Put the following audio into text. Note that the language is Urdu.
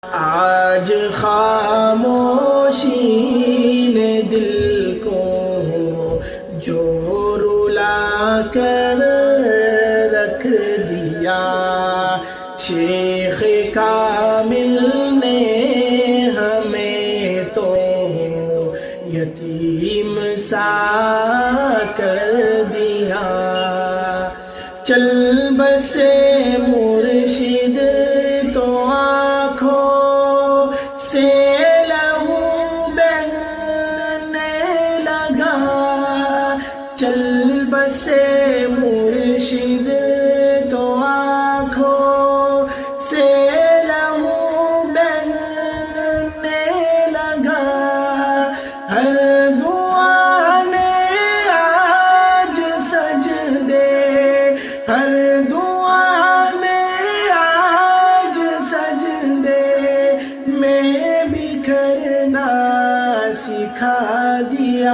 آج خاموشی نے دل کو جو رلا کر رکھ دیا، شیخ کامل نے ہمیں تو یتیم سا کر دیا۔ چل بسے مرشد تو آنکھوں سے لہو بہنے لگا، چل بسے مرشد تو آنکھوں سے لہو بہنے لگا۔ ہر دعا نے آج سجدے، ہر دعا نے آج سجدے میں بکھرنا سکھا دیا۔